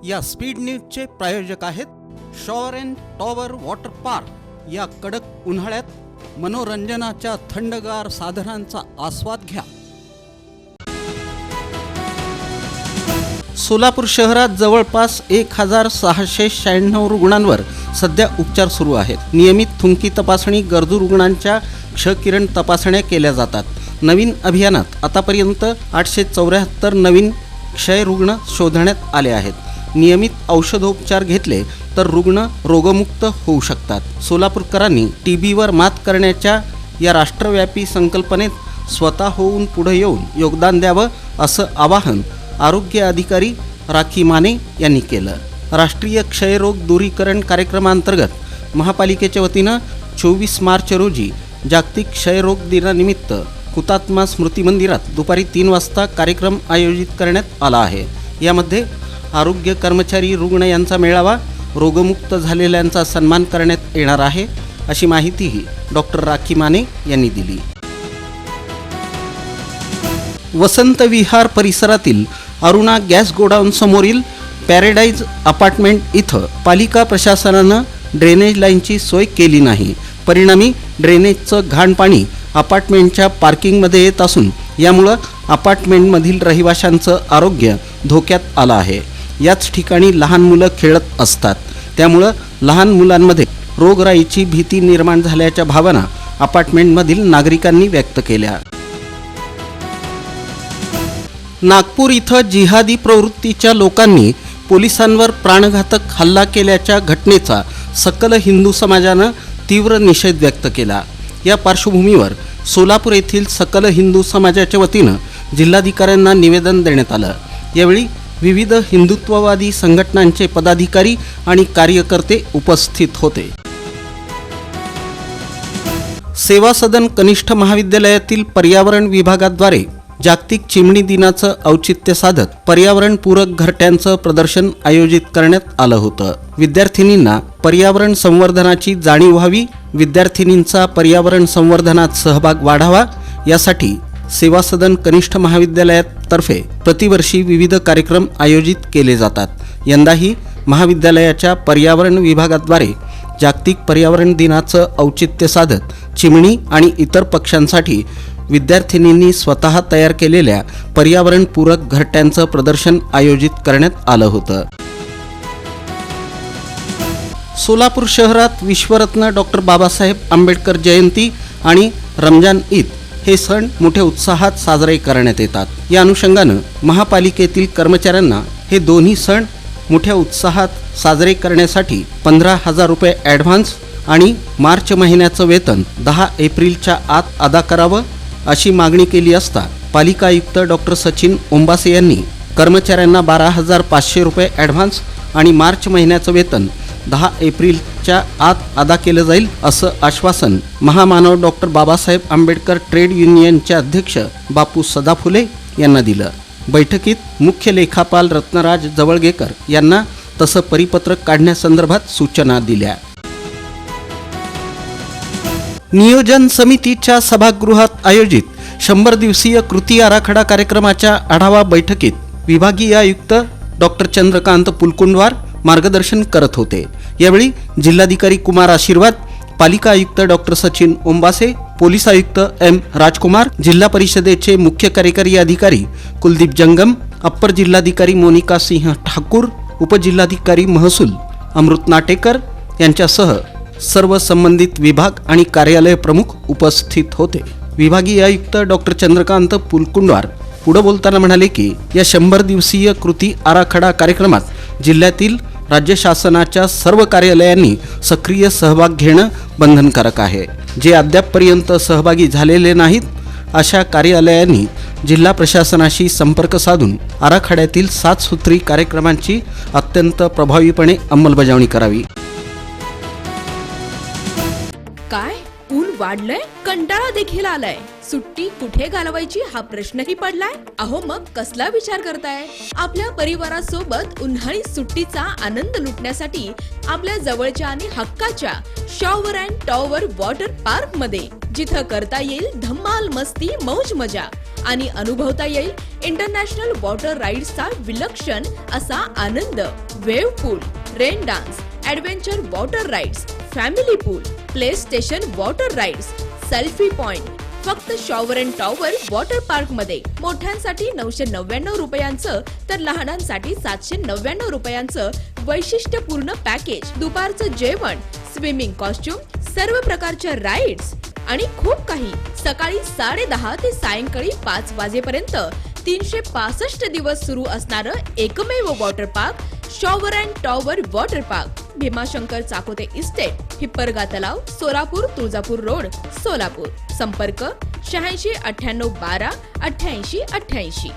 या स्पीड न्यूजचे प्रायोजक आहेत shower and tower water park. या कडक उन्हाळ्यात मनोरंजनाच्या थंडगार साधनांचा आस्वाद घ्या। सोलापूर शहरात जवळपास 1696 रुग्णांवर सध्या उपचार सुरू आहेत। नियमित थुंकी तपासणी, गरजू रुग्णांच्या क्षकिरण तपासण्या केल्या जातात। नवीन अभियानात आतापर्यंत 874 नवीन क्षय रुग्ण शोधण्यात आले आहेत। नियमित औषधोपचार घेतले तर रुग्ण रोगमुक्त होऊ शकतात। सोलापूरकरांनी टीबीवर मात करण्याच्या या राष्ट्रव्यापी संकल्पनेत स्वतः होऊन पुढे येऊन योगदान द्यावं असं आवाहन आरोग्य अधिकारी राखी माने यांनी केलं। राष्ट्रीय क्षयरोग दूरीकरण कार्यक्रमांतर्गत महापालिकेच्या वतीनं 24 मार्च रोजी जागतिक क्षयरोग दिनानिमित्त हुतात्मा स्मृती मंदिरात दुपारी 3 वाजता कार्यक्रम आयोजित करण्यात आला आहे। यामध्ये आरोग्य कर्मचारी, रुग्ण यांचा मेळावा, रोगमुक्त झालेल्यांचा सन्मान करण्यात येणार आहे, अशी माहितीही डॉक्टर राखी माने यांनी दिली। वसंत विहार परिसरातील अरुणा गॅस गोडाऊन समोरील पॅराडाईज अपार्टमेंट इथं पालिका प्रशासनानं ड्रेनेज लाईनची सोय केली नाही। परिणामी ड्रेनेजचं घाण पाणी अपार्टमेंटच्या पार्किंगमध्ये येत असून यामुळं अपार्टमेंटमधील रहिवाशांचं आरोग्य धोक्यात आलं आहे। याच ठिकाणी लहान मुलं खेळत असतात, त्यामुळं लहान मुलांमध्ये रोगराईची भीती निर्माण झाल्याच्या भावना अपार्टमेंटमधील नागरिकांनी व्यक्त केल्या। नागपूर इथं जिहादी प्रवृत्तीच्या लोकांनी पोलिसांवर प्राणघातक हल्ला केल्याच्या घटनेचा सकल हिंदू समाजानं तीव्र निषेध व्यक्त केला। या पार्श्वभूमीवर सोलापूर येथील सकल हिंदू समाजाच्या वतीनं जिल्हाधिकाऱ्यांना निवेदन देण्यात आलं। यावेळी विविध हिंदुत्ववादी संघटनांचे पदाधिकारी आणि कार्यकर्ते उपस्थित होते। सेवा सदन कनिष्ठ महाविद्यालयातील पर्यावरण विभागाद्वारे जागतिक चिमणी दिनाचं औचित्य साधत पर्यावरणपूरक घरट्यांचं प्रदर्शन आयोजित करण्यात आलं होतं। विद्यार्थिनींना पर्यावरण संवर्धनाची जाणीव व्हावी, विद्यार्थिनींचा पर्यावरण संवर्धनात सहभाग वाढावा यासाठी सेवा सदन कनिष्ठ महाविद्यालयातर्फे प्रतिवर्षी विविध कार्यक्रम आयोजित केले जातात। यंदाही महाविद्यालयाच्या पर्यावरण विभागाद्वारे जागतिक पर्यावरण दिनाचं औचित्य साधत चिमणी आणि इतर पक्ष्यांसाठी विद्यार्थिनींनी स्वतः तयार केलेल्या पर्यावरणपूरक घरट्यांचं प्रदर्शन आयोजित करण्यात आलं होतं। सोलापूर शहरात विश्वरत्न डॉक्टर बाबासाहेब आंबेडकर जयंती आणि रमजान ईद हे सण मोठ्या उत्साहात साजरे करण्यात येतात। या अनुषंगानं महापालिकेतील कर्मचाऱ्यांना हे दोन्ही सण मोठ्या उत्साहात साजरे करण्यासाठी 15,000 रुपये ॲडव्हान्स आणि मार्च महिन्याचं वेतन 10 एप्रिलच्या आत अदा करावं अशी मागणी केली असता पालिका आयुक्त डॉक्टर सचिन ओंबासे यांनी कर्मचाऱ्यांना 12,500 रुपये ॲडव्हान्स आणि मार्च महिन्याचं वेतन 10 एप्रिलच्या आत अदा केलं जाईल असं आश्वासन महामानव डॉक्टर बाबासाहेब आंबेडकर ट्रेड युनियनचे अध्यक्ष बापू सदाफुले यांना दिलं। बैठकीत मुख्य लेखापाल रत्नराज जवळगेकर यांना तसं परिपत्रक काढण्यासंदर्भात सूचना दिल्या। नियोजन समितीच्या सभागृहात आयोजित 100 दिवसीय कृती आराखडा कार्यक्रमाच्या आढावा बैठकीत विभागीय आयुक्त डॉक्टर चंद्रकांत पुलकुंडवार मार्गदर्शन करत होते। यावेळी जिल्हाधिकारी कुमार आशीर्वाद, पालिका आयुक्त डॉक्टर सचिन ओंबासे, पोलीस आयुक्त एम राजकुमार, जिल्हा परिषदेचे मुख्य कार्यकारी अधिकारी कुलदीप जंगम, अप्पर जिल्हाधिकारी मोनिका सिंह ठाकूर, उपजिल्हाधिकारी महसूल अमृत नाटेकर यांच्यासह सर्व संबंधित विभाग आणि कार्यालय प्रमुख उपस्थित होते। विभागीय आयुक्त डॉक्टर चंद्रकांत पुलकुंडवार पुढे बोलताना म्हणाले की या 100 दिवसीय कृती आराखडा कार्यक्रमात जिल्ह्यातील राज्य शासनाच्या सर्व कार्यालयांनी सक्रिय सहभाग घेणं बंधनकारक आहे। जे अद्यापपर्यंत सहभागी झालेले नाहीत अशा कार्यालयांनी जिल्हा प्रशासनाशी संपर्क साधून आराखड्यातील 7 सूत्री कार्यक्रमांची अत्यंत प्रभावीपणे अंमलबजावणी करावी। काय ऊन वाढलंय, कंटाळा देखील आलाय, सुट्टी कुठे घालवायची हा प्रश्नही पडलाय। अहो मग कसला विचार करताय? आपल्या परिवारासोबत उन्हाळी सुट्टीचा आनंद लुटण्यासाठी आपल्या जवळच्या आणि हक्काच्या shower and tower water park मध्ये, जिथं करता येईल धम्माल मस्ती मौज मजा आणि अनुभवता येईल इंटरनॅशनल वॉटर राईड्सचा विलक्षण असा आनंद. Wave pool, rain dance, adventure water rides, family pool, play station water rides, selfie point फक्त shower and tower water park मध्ये. मोठ्यांसाठी 999 रुपयांचं तर लहानांसाठी 799 रुपयांचं वैशिष्ट्यपूर्ण पॅकेज. दुपारचं जेवण, स्विमिंग कॉस्ट्युम, सर्व प्रकारच्या राईड्स आणि खूप काही. सकाळी 10:30 ते सायंकाळी 5 वाजेपर्यंत 365 दिवस सुरू असणारं एकमेव water park shower and tower water park. Bhimashankar Chakote estate, Hipparga तलाव, सोलापूर, तुळजापूर रोड, सोलापूर. संपर्क 86 98 12 88 88.